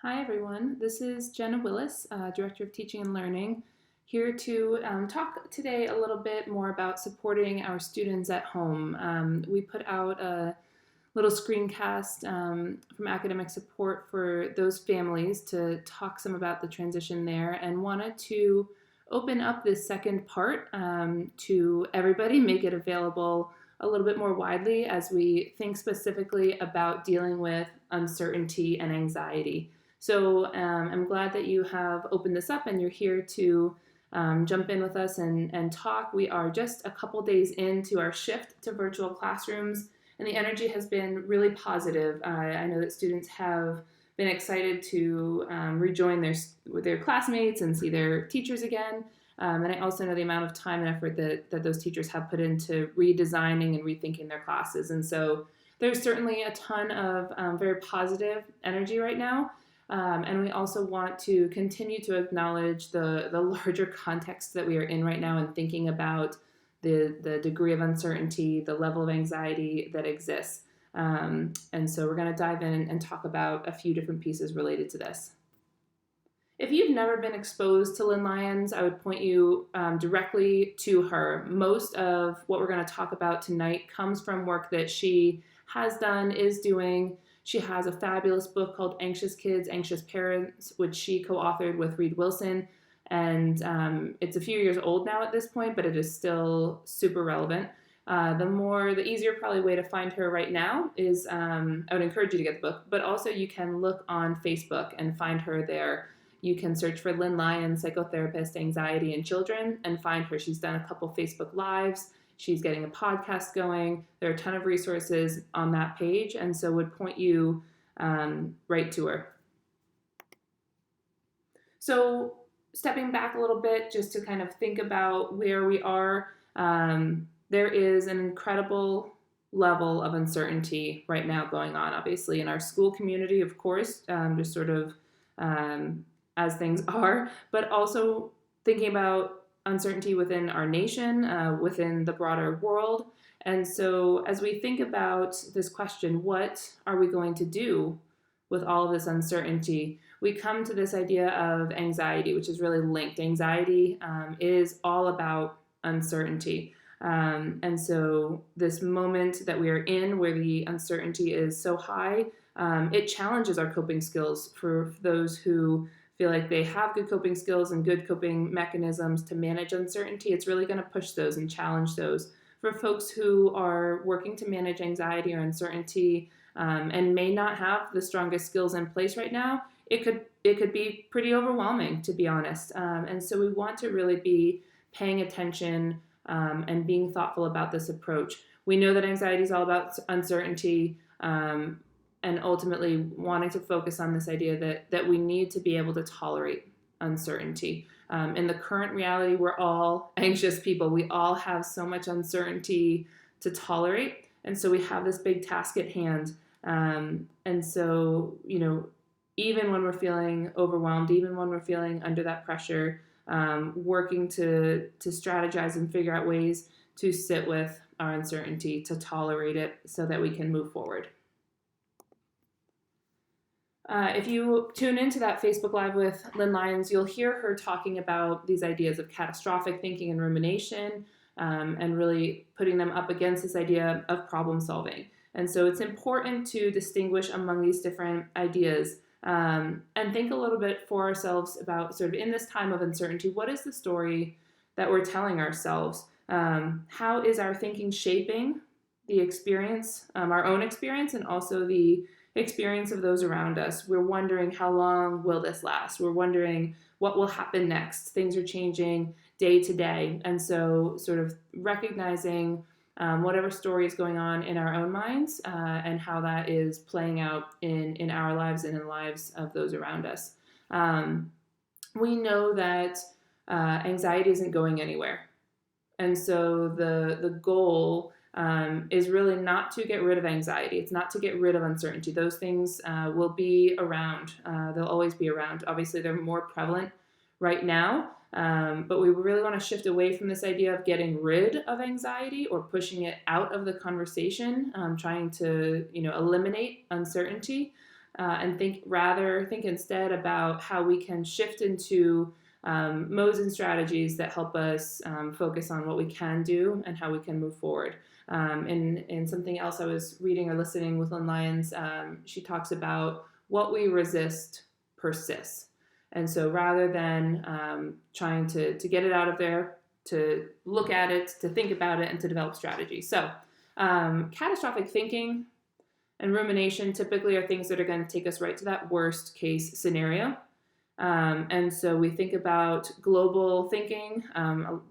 Hi, everyone. This is Jenna Willis, Director of Teaching and Learning, here to talk today a little bit more about supporting our students at home. We put out a little screencast from academic support for those families to talk some about the transition there and wanted to open up this second part to everybody, make it available a little bit more widely as we think specifically about dealing with uncertainty and anxiety. So I'm glad that you have opened this up and you're here to jump in with us and talk. We are just a couple days into our shift to virtual classrooms, and the energy has been really positive. I know that students have been excited to rejoin their classmates and see their teachers again. And I also know the amount of time and effort that those teachers have put into redesigning and rethinking their classes. And so there's certainly a ton of very positive energy right now. And we also want to continue to acknowledge the larger context that we are in right now and thinking about the degree of uncertainty, the level of anxiety that exists. And so we're going to dive in and talk about a few different pieces related to this. If you've never been exposed to Lynn Lyons, I would point you directly to her. Most of what we're going to talk about tonight comes from work that she has done, is doing. She has a fabulous book called Anxious Kids, Anxious Parents, which she co-authored with Reed Wilson. And it's a few years old now at this point, but it is still super relevant. The easier probably way to find her right now is, I would encourage you to get the book, but also you can look on Facebook and find her there. You can search for Lynn Lyons, psychotherapist, anxiety in children, and find her. She's done a couple Facebook Lives. She's getting a podcast going. There are a ton of resources on that page, and so would point you right to her. So stepping back a little bit just to kind of think about where we are, there is an incredible level of uncertainty right now going on, obviously, in our school community, of course, just sort of as things are, but also thinking about uncertainty within our nation, within the broader world. And so as we think about this question, what are we going to do with all of this uncertainty? We come to this idea of anxiety, which is really linked. Anxiety is all about uncertainty. And so this moment that we are in where the uncertainty is so high, it challenges our coping skills for those who feel like they have good coping skills and good coping mechanisms to manage uncertainty. It's really going to push those and challenge those. For folks who are working to manage anxiety or uncertainty and may not have the strongest skills in place right now, it could be pretty overwhelming, to be honest. And so we want to really be paying attention and being thoughtful about this approach. We know that anxiety is all about uncertainty, and ultimately wanting to focus on this idea that we need to be able to tolerate uncertainty. In the current reality, we're all anxious people. We all have so much uncertainty to tolerate, and so we have this big task at hand. And so, even when we're feeling overwhelmed, even when we're feeling under that pressure, working to strategize and figure out ways to sit with our uncertainty, to tolerate it so that we can move forward. If you tune into that Facebook Live with Lynn Lyons, you'll hear her talking about these ideas of catastrophic thinking and rumination, and really putting them up against this idea of problem solving. And so it's important to distinguish among these different ideas and think a little bit for ourselves about sort of in this time of uncertainty, what is the story that we're telling ourselves? How is our thinking shaping the experience, our own experience, and also the experience of those around us? We're wondering, how long will this last? We're wondering what will happen next. Things are changing day to day. And so sort of recognizing whatever story is going on in our own minds and how that is playing out in our lives and in the lives of those around us. We know that anxiety isn't going anywhere. And so the goal is really not to get rid of anxiety. It's not to get rid of uncertainty. Those things will be around. They'll always be around. Obviously, they're more prevalent right now, but we really want to shift away from this idea of getting rid of anxiety or pushing it out of the conversation, trying to eliminate uncertainty. and think instead about how we can shift into modes and strategies that help us focus on what we can do and how we can move forward. In something else I was reading or listening with Lynn Lyons, she talks about what we resist persists. And so rather than trying to get it out of there, to look at it, to think about it, and to develop strategies. So catastrophic thinking and rumination typically are things that are going to take us right to that worst case scenario. And so we think about global thinking,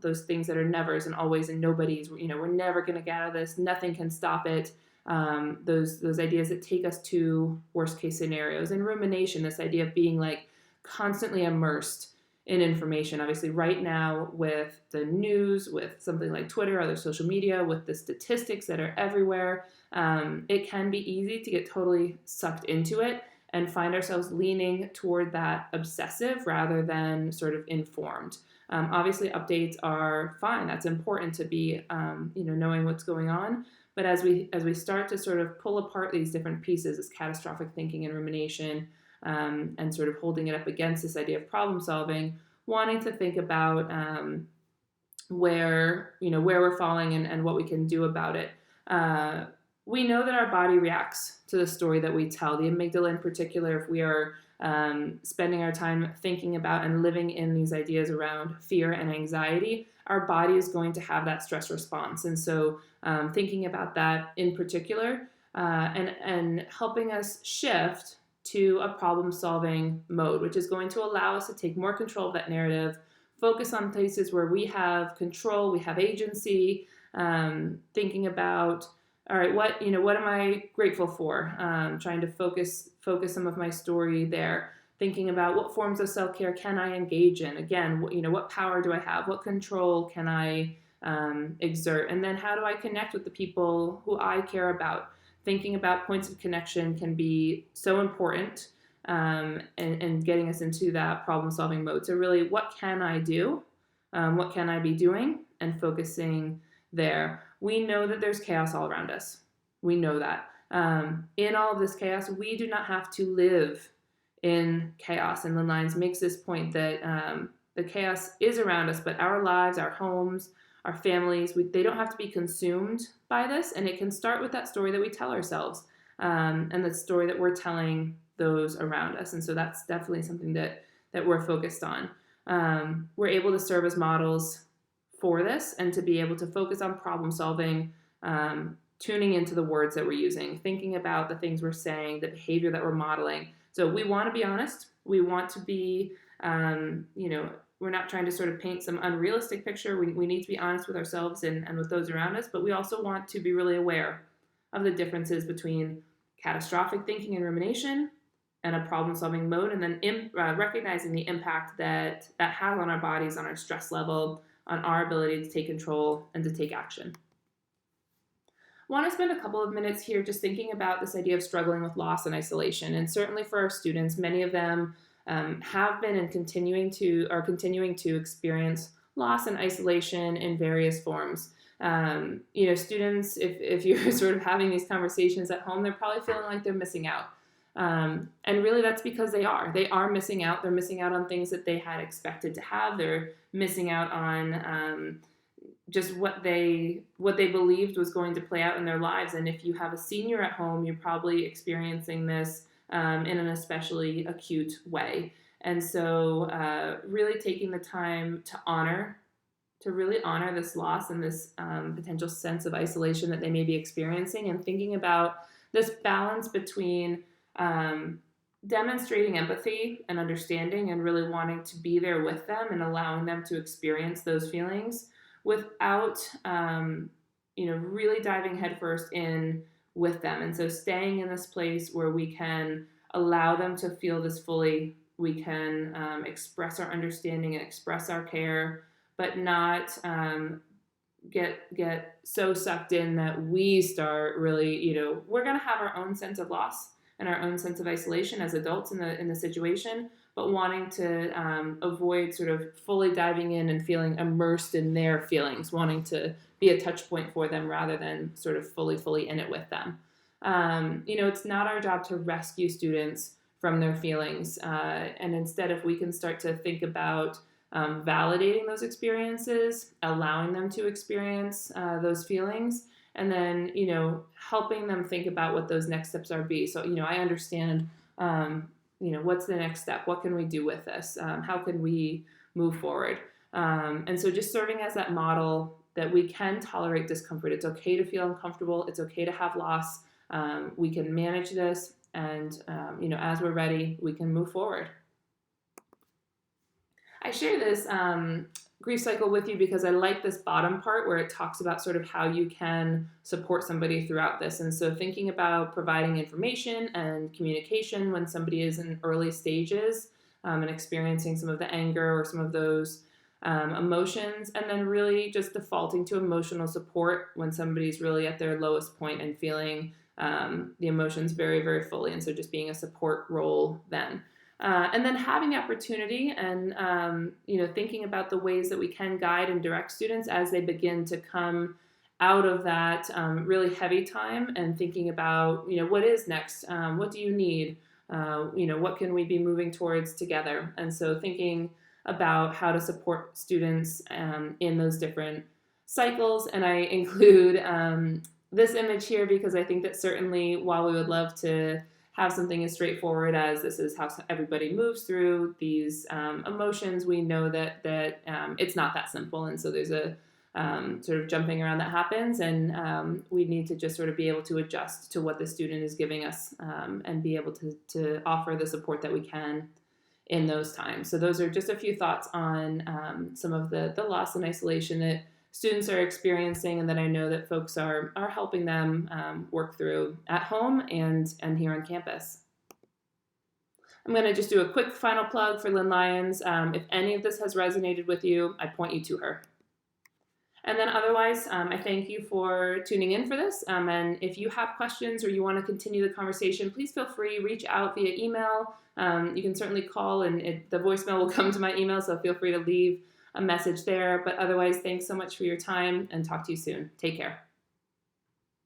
those things that are nevers and always and nobodies. We're never going to get out of this. Nothing can stop it. Those ideas that take us to worst case scenarios. And rumination, this idea of being like constantly immersed in information. Obviously, right now with the news, with something like Twitter, other social media, with the statistics that are everywhere, it can be easy to get totally sucked into it and find ourselves leaning toward that obsessive rather than sort of informed. Obviously, updates are fine. That's important to be, knowing what's going on. But as we start to sort of pull apart these different pieces, this catastrophic thinking and rumination, and sort of holding it up against this idea of problem solving, wanting to think about where we're falling and what we can do about it. We know that our body reacts to the story that we tell. The amygdala in particular, if we are spending our time thinking about and living in these ideas around fear and anxiety, our body is going to have that stress response. And so thinking about that in particular and helping us shift to a problem-solving mode, which is going to allow us to take more control of that narrative, focus on places where we have control, we have agency, thinking about, all right, what am I grateful for? Trying to focus some of my story there. Thinking about what forms of self-care can I engage in? Again, what power do I have? What control can I exert? And then how do I connect with the people who I care about? Thinking about points of connection can be so important and getting us into that problem-solving mode. So really, what can I do? What can I be doing? And focusing there. We know that there's chaos all around us. We know that. In all of this chaos, we do not have to live in chaos. And Lynn Lyons makes this point that the chaos is around us, but our lives, our homes, our families, they don't have to be consumed by this. And it can start with that story that we tell ourselves and the story that we're telling those around us. And so that's definitely something that we're focused on. We're able to serve as models for this and to be able to focus on problem solving, tuning into the words that we're using, thinking about the things we're saying, the behavior that we're modeling. So we want to be honest. We want to be, we're not trying to sort of paint some unrealistic picture. We need to be honest with ourselves and with those around us, but we also want to be really aware of the differences between catastrophic thinking and rumination and a problem-solving mode, and then recognizing the impact that has on our bodies, on our stress level, on our ability to take control and to take action. I want to spend a couple of minutes here just thinking about this idea of struggling with loss and isolation. And certainly for our students, many of them have been and continuing to experience loss and isolation in various forms. Students, if you're sort of having these conversations at home, they're probably feeling like they're missing out. And really that's because they are missing out. They're missing out on things that they had expected to have. They're missing out on just what they believed was going to play out in their lives. And if you have a senior at home, you're probably experiencing this in an especially acute way. And so really taking the time to really honor this loss and this potential sense of isolation that they may be experiencing, and thinking about this balance between demonstrating empathy and understanding and really wanting to be there with them and allowing them to experience those feelings without, really diving headfirst in with them. And so staying in this place where we can allow them to feel this fully, we can express our understanding and express our care, but not get so sucked in that we start really, we're going to have our own sense of loss and our own sense of isolation as adults in the situation, but wanting to avoid sort of fully diving in and feeling immersed in their feelings, wanting to be a touch point for them rather than sort of fully in it with them. It's not our job to rescue students from their feelings. And instead, if we can start to think about validating those experiences, allowing them to experience those feelings, and then, helping them think about what those next steps are be. So, I understand, what's the next step? What can we do with this? How can we move forward? And so just serving as that model that we can tolerate discomfort. It's okay to feel uncomfortable. It's okay to have loss. We can manage this. And, as we're ready, we can move forward. I share this grief cycle with you because I like this bottom part where it talks about sort of how you can support somebody throughout this. And so thinking about providing information and communication when somebody is in early stages and experiencing some of the anger or some of those emotions, and then really just defaulting to emotional support when somebody's really at their lowest point and feeling the emotions very, very fully. And so just being a support role then. And then having the opportunity and, thinking about the ways that we can guide and direct students as they begin to come out of that really heavy time and thinking about, what is next? What do you need? What can we be moving towards together? And so thinking about how to support students in those different cycles. And I include this image here because I think that certainly while we would love to have something as straightforward as this is how everybody moves through these emotions, we know that it's not that simple. And so there's a sort of jumping around that happens, and we need to just sort of be able to adjust to what the student is giving us and be able to offer the support that we can in those times. So those are just a few thoughts on some of the loss and isolation that students are experiencing, and that I know that folks are helping them work through at home and here on campus. I'm going to just do a quick final plug for Lynn Lyons. If any of this has resonated with you, I point you to her. And then otherwise, I thank you for tuning in for this. And if you have questions or you want to continue the conversation, please feel free, reach out via email. You can certainly call, and the voicemail will come to my email, so feel free to leave a message there. But otherwise, thanks so much for your time, and talk to you soon. Take care.